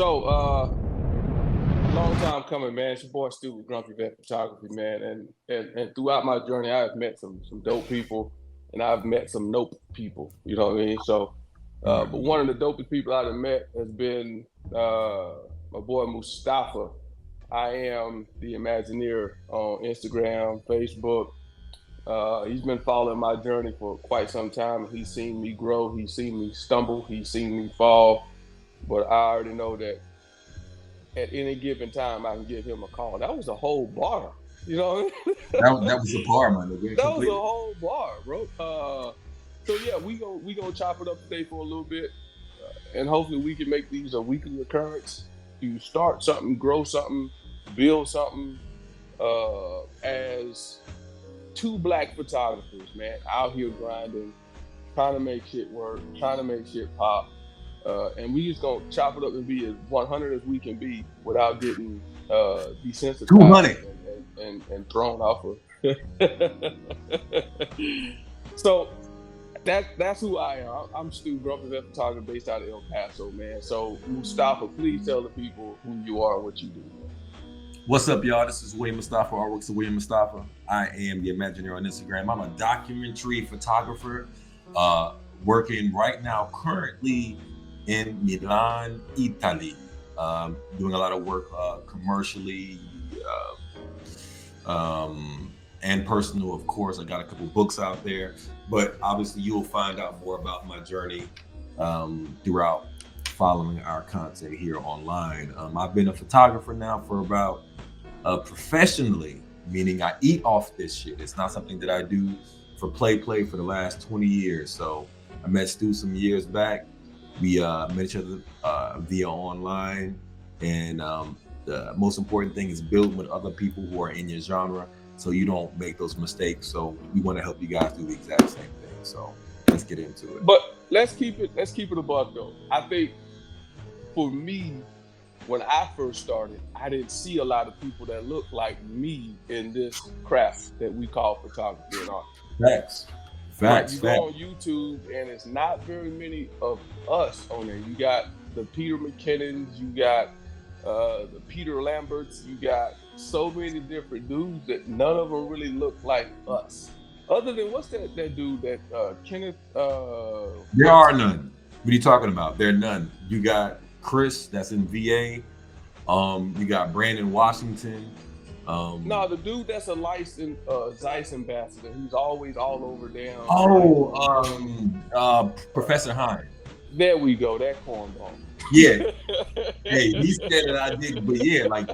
So, long time coming, man. It's your boy Stu with Grumpy Vet Photography, man. And throughout my journey, I've met some dope people, and I've met some nope people. You know what I mean? So, but Mm. one of the dopest people I've met has been my boy Mustafa. I am the Imagineer on Instagram, Facebook. He's been following my journey for quite some time. He's seen me grow. He's seen me stumble. He's seen me fall. But I already know that at any given time, I can give him a call. That was a whole bar. You know, That was a bar, my nigga, that was a completely. whole bar, bro. So yeah, we gonna chop it up today for a little bit, and hopefully we can make these a weekly occurrence. To start something, grow something, build something. As two black photographers, man, out here grinding, trying to make shit work, trying to make shit pop. And we just gonna chop it up and be as 100 as we can be without getting desensitized 200. and thrown off of. So that's who I am. I'm Stu, Grumpy Vet Photographer based out of El Paso, man. So Mustafa, please tell the people who you are and what you do, man. What's up, y'all? This is William Mustafa, Artworks of William Mustafa. I am the Imagineer on Instagram. I'm a documentary photographer working right now, currently in Milan, Italy. Doing a lot of work commercially and personal, of course. I got a couple books out there, but obviously you'll find out more about my journey throughout following our content here online. I've been a photographer now for about professionally, meaning I eat off this shit. It's not something that I do for play for the last 20 years. So I met Stu some years back. We met each other via online, and the most important thing is building with other people who are in your genre, so you don't make those mistakes. So we want to help you guys do the exact same thing. So let's get into it. But let's keep it a buck though. I think for me, when I first started, I didn't see a lot of people that looked like me in this craft that we call photography and art. Facts, Right? facts, You go facts. on YouTube and it's not very many of us on there. You got the Peter McKinnons, you got the Peter Lamberts, you got so many different dudes that none of them really look like us. Other than what's that dude that Kenneth There are none. What are you talking about? There are none. You got Chris, that's in VA. You got Brandon Washington. no, the dude that's a licensed Zeiss ambassador. He's always all over damn Zeiss. oh, Professor Hine. There we go, that cornball. Yeah. Hey, he said that I did, but yeah, like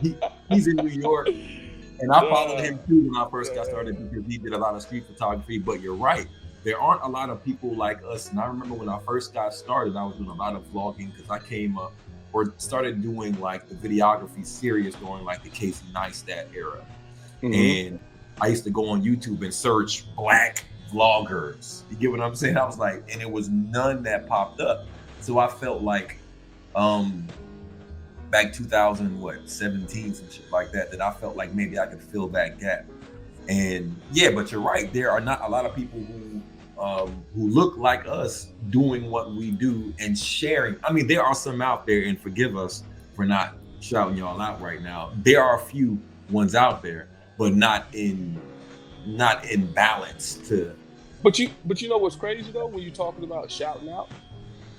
he's in New York, and I followed uh, him too when I first got uh, started because he did a lot of street photography. But you're right, there aren't a lot of people like us. And I remember when I first got started, I was doing a lot of vlogging because I came up or started doing like the videography serious during like the Casey Neistat era. mhm. And I used to go on YouTube and search black vloggers. You get what I'm saying? I was like, and it was none that popped up. So I felt like um back 2000 what 17 some shit like that, that I felt like maybe I could fill that gap. And yeah, but you're right, there are not a lot of people who look like us doing what we do and sharing. I mean, there are some out there, and forgive us for not shouting y'all out right now. There are a few ones out there, but not in balance to. But you know what's crazy though when you're talking about shouting out?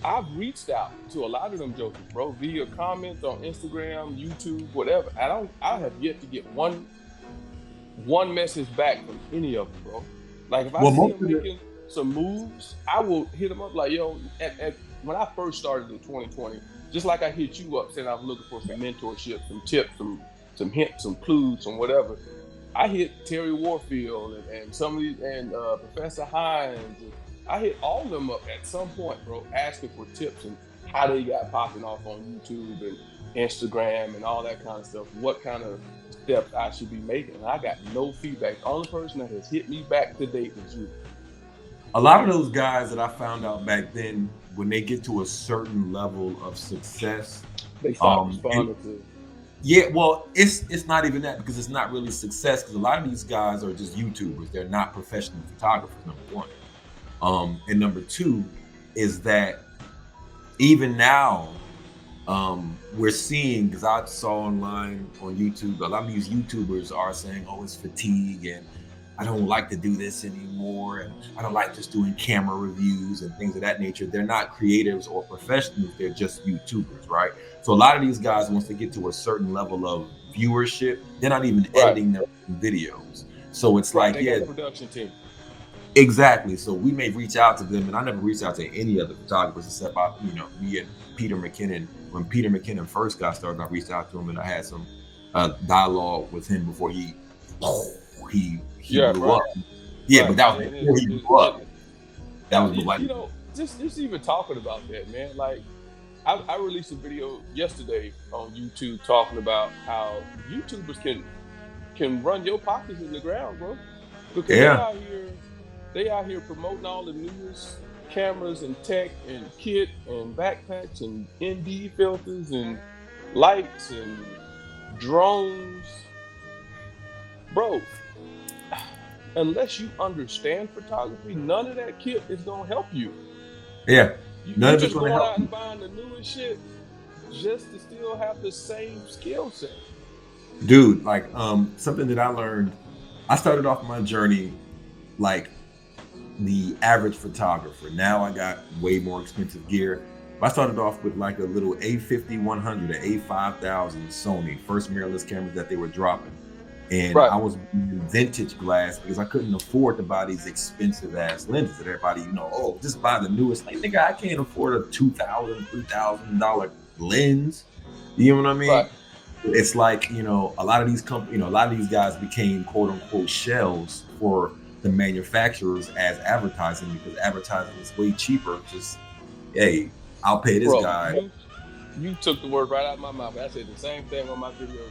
I've reached out to a lot of them jokers, bro, via comments on Instagram, YouTube, whatever. I have yet to get one message back from any of them, bro. Like if I Well, see most them of the. making some moves, I will hit them up like, yo, when I first started in 2020, just like I hit you up saying I was looking for some mentorship, some tips, some hints, some clues, some whatever. I hit Terry Warfield and some of these and Professor Hines. And I hit all of them up at some point, bro, asking for tips and how they got popping off on YouTube and Instagram and all that kind of stuff. What kind of steps I should be making? And I got no feedback. The only person that has hit me back to date is you. A lot of those guys that I found out back then, when they get to a certain level of success, They start and responding to. yeah, well, it's not even that, because it's not really success, because a lot of these guys are just YouTubers. They're not professional photographers, number one. And number two is that even now, we're seeing, because I saw online on YouTube, a lot of these YouTubers are saying, oh, it's fatigue and I don't like to do this anymore, and I don't like just doing camera reviews and things of that nature. They're not creatives or professionals, they're just YouTubers, right? So a lot of these guys, once they get to a certain level of viewership, they're not even Right. editing their videos. So it's Right. like, They got yeah, a production team. exactly. So we may reach out to them, and I never reached out to any other photographers except me and Peter McKinnon. When Peter McKinnon first got started, I reached out to him, and I had some dialogue with him before he Yeah. blew Right. up. Yeah, but Right. that was And before he blew up. That now was like, just even talking about that, man. Like, I released a video yesterday on YouTube talking about how YouTubers can run your pockets in the ground, bro, because yeah, they out here promoting all the newest cameras and tech and kit and backpacks and ND filters and lights and drones, bro. Unless you understand photography, none of that kit is gonna help you. yeah. You None of it's just going to going help out you. and buying the newest shit just to still have the same skill set. Dude, like something that I learned, I started off my journey like the average photographer. Now I got way more expensive gear. I started off with like a little A50 100, an A5000 Sony, first mirrorless cameras that they were dropping. And Right. I was using vintage glass because I couldn't afford to buy these expensive ass lenses that everybody, oh, just buy the newest. Like, nigga, I can't afford a $2,000, $3,000 lens. You know what I mean? Right. It's like, a lot of these companies, a lot of these guys became quote unquote shells for the manufacturers as advertising, because advertising is way cheaper. Just, hey, I'll pay this Bro, guy. you took the word right out of my mouth. I said the same thing on my video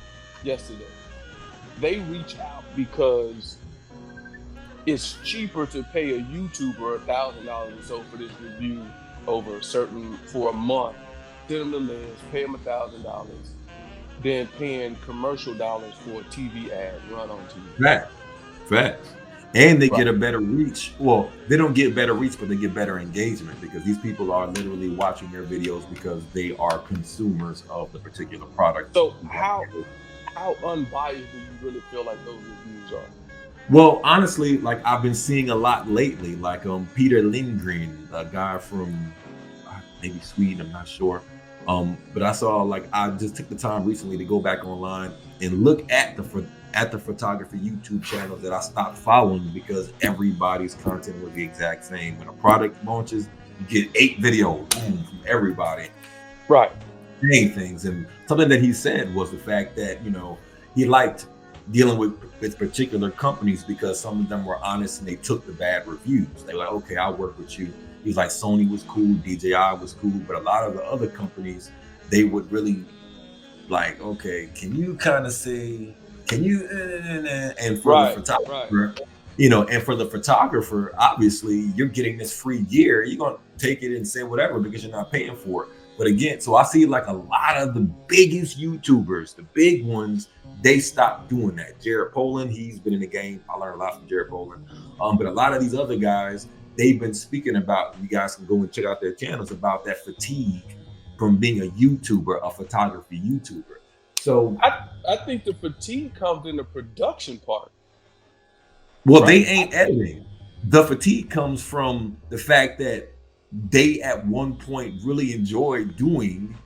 yesterday. They reach out because it's cheaper to pay a YouTuber $1,000 or so for this review for a month. Send them the lens, pay them $1,000, than paying commercial dollars for a TV ad run on TV. Facts. Facts. And they get Right. a better reach. Well, they don't get better reach, but they get better engagement because these people are literally watching their videos because they are consumers of the particular product. So how unbiased do you really feel like those reviews are? Well, honestly, like I've been seeing a lot lately, like Peter Lindgren, a guy from maybe Sweden, I'm not sure. But I saw, like, I just took the time recently to go back online and look at the photography YouTube channels that I stopped following because everybody's content was the exact same. When a product launches, you get 8 videos, boom, from everybody Right. saying things. And something that he said was the fact that, he liked dealing with particular companies because some of them were honest and they took the bad reviews. They were like, okay, I'll work with you. He's like, Sony was cool, DJI was cool, but a lot of the other companies, they would really like, okay, can you kind of say, can you, and for the Right. Right. photographer, and for the photographer, obviously you're getting this free gear, you're going to take it and say whatever because you're not paying for it. But again, so I see like a lot of the biggest YouTubers, the big ones, they stopped doing that. Jared Poland, he's been in the game. I learned a lot from Jared Poland. But a lot of these other guys, they've been speaking about, you guys can go and check out their channels, about that fatigue from being a YouTuber, a photography YouTuber. So, I think the fatigue comes in the production part, well, right? they ain't editing. The fatigue comes from the fact that they at one point really enjoyed doing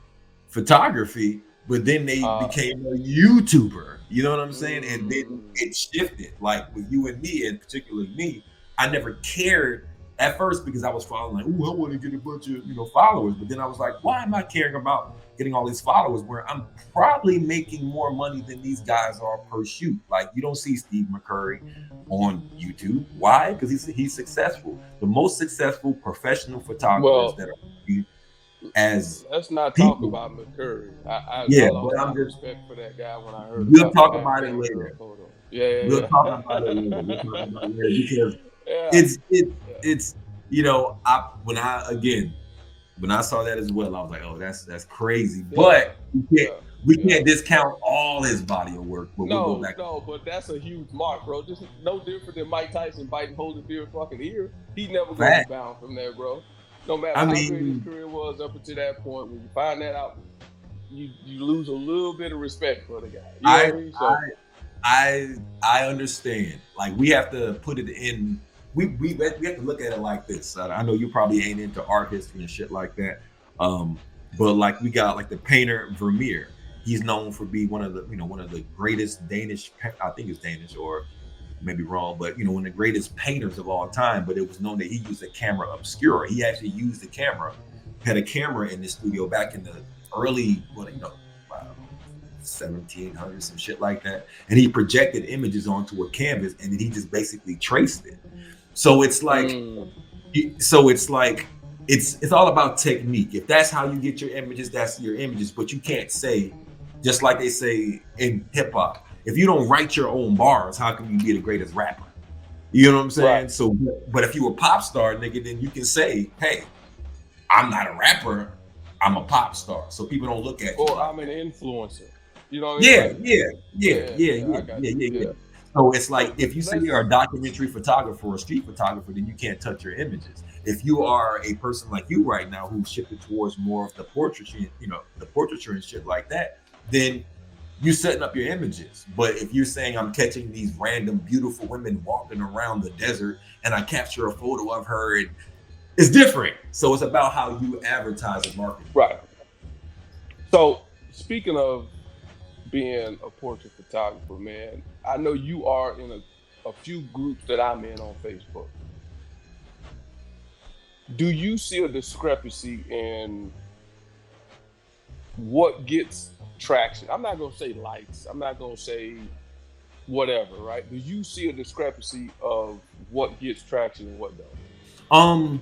photography, but then they Uh, became a YouTuber. You know what I'm saying? And then mm, it shifted. Like with you and me, and particularly me, I never cared at first because I was following like, oh, I want to get a bunch of followers. But then I was like, why am I caring about getting all these followers where I'm probably making more money than these guys are per shoot? Like you don't see Steve McCurry on YouTube. Why? Because he's successful. The most successful professional photographers well, that are as let's not talk people. about McCurry. I Yeah, lost but my I'm just respect for that guy when I heard we'll about the talk about it Afghan girl later. photo. Yeah, We'll yeah, talk about it later. We'll talk yeah. about it later because Yeah, it's it yeah, it's I when I saw that as well, I was like, oh, that's crazy. yeah, But yeah, we yeah. can't discount all his body of work, but we'll go No, back. no, but that's a huge mark, bro. Just no different than Mike Tyson biting Holyfield's fucking ear. He never gonna Fact. rebound from there, bro. No matter I how great his mean, career was up until that point, when you find that out, you lose a little bit of respect for the guy. You know I what I mean? I So I understand. Like we have to put it in. We have to look at it like this. I know you probably ain't into art history and shit like that. But like we got like the painter Vermeer. He's known for being one of the one of the greatest Danish. I think it's Danish or maybe wrong, but one of the greatest painters of all time. But it was known that he used a camera obscura. He actually used the camera, had a camera in the studio back in the early, well, 1700s, some shit like that, and he projected images onto a canvas, and then he just basically traced it. So it's like, mm, it's all about technique. If that's how you get your images, that's your images. But you can't say, just like they say in hip hop, if you don't write your own bars, how can you be the greatest rapper? You know what I'm right. saying? So, but if you a pop star, nigga, then you can say, hey, I'm not a rapper, I'm a pop star. So people don't look at you Or like I'm an that. influencer. You know what I mean? Yeah, Like, yeah, yeah, yeah, yeah, yeah, yeah, I got yeah, you. yeah, Yeah. yeah. So it's So like if you say you're let's a documentary photographer or a street photographer, then you can't touch your images. If you are a person like you right now who's shifted towards more of the portraiture, the portraiture and shit like that, then you're setting up your images. But if you're saying I'm catching these random beautiful women walking around the desert and I capture a photo of her, and it's different. So it's about how you advertise and market. right. So speaking of being a portrait photographer, man, I know you are in a few groups that I'm in on Facebook. Do you see a discrepancy in what gets traction? I'm not gonna say likes. I'm not gonna say whatever, right? Do you see a discrepancy of what gets traction and what don't? Um,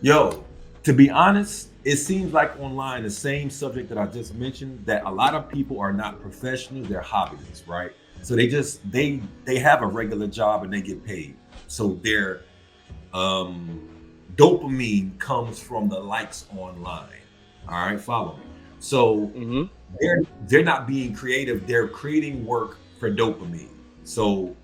Yo, to be honest, it seems like online the same subject that I just mentioned, that a lot of people are not professionals, they're hobbyists, right? So they have a regular job and they get paid. So their um dopamine comes from the likes online. All right, follow me. So Mm-hmm. they're not being creative, they're creating work for dopamine. So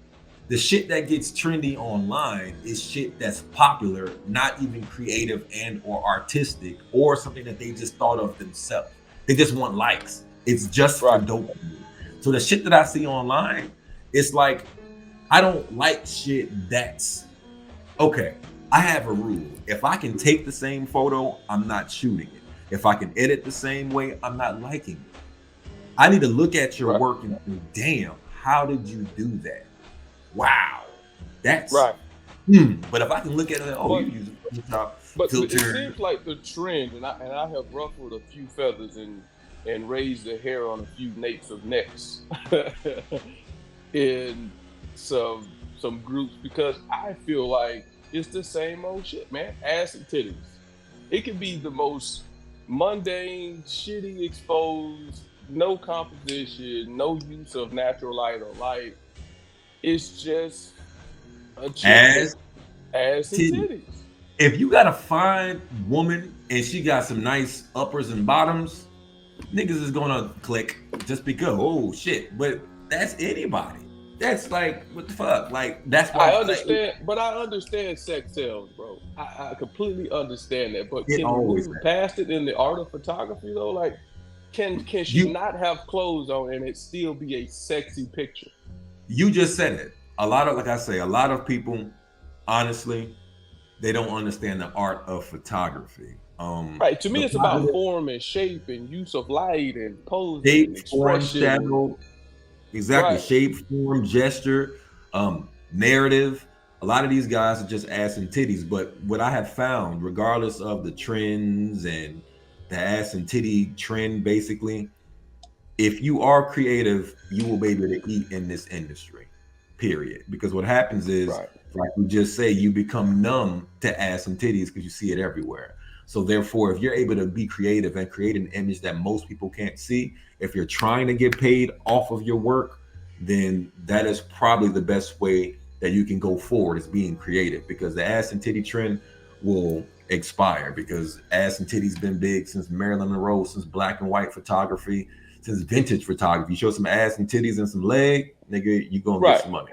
the shit that gets trendy online is shit that's popular, not even creative and or artistic or something that they just thought of themselves. They just want likes. It's just for Right. dopamine. So the shit that I see online, it's like I don't like shit that's okay. I have a rule. If I can take the same photo, I'm not shooting it. If I can edit the same way, I'm not liking it. I need to look at your Right. work and think, damn, how did you do that? Wow, that's Right. But if I can look at it, oh, you But use a Photoshop but it filter. seems like the trend, and I have ruffled a few feathers and raised the hair on a few napes of necks in some groups because I feel like it's the same old shit, man. Ass and titties. It can be the most mundane, shitty, exposed, no composition, no use of natural light or light. It's just a chick with As ass and titty. titties. If you got a fine woman and she got some nice uppers and bottoms, niggas is gonna click just because. Oh shit! But that's anybody. That's like what the fuck? Like that's I what like, understand, but I understand sex sells, bro. I completely understand that. But it can we always move has. past it in the art of photography though? Like, can she You not have clothes on and it still be a sexy picture? you just said it. A lot of, like I say, a lot of people, honestly, they don't understand the art of photography. Right. To me, The it's about positive form and shape and use of light and posing and shape, form, expression and shadow, exactly. right, Shape, form, gesture, narrative. A lot of these guys are just ass and titties. But what I have found, regardless of the trends and the ass and titty trend, basically, if you are creative, you will be able to eat in this industry. Period. Because what happens is, right, like we just say, you become numb to ass and titties because you see it everywhere. So therefore, if you're able to be creative and create an image that most people can't see, if you're trying to get paid off of your work, then that is probably the best way that you can go forward is being creative, because the ass and titty trend will expire, because ass and titties been big since Marilyn Monroe, since black and white photography, since vintage photography. You show some ass and titties and some leg, nigga, you gonna get right. some money.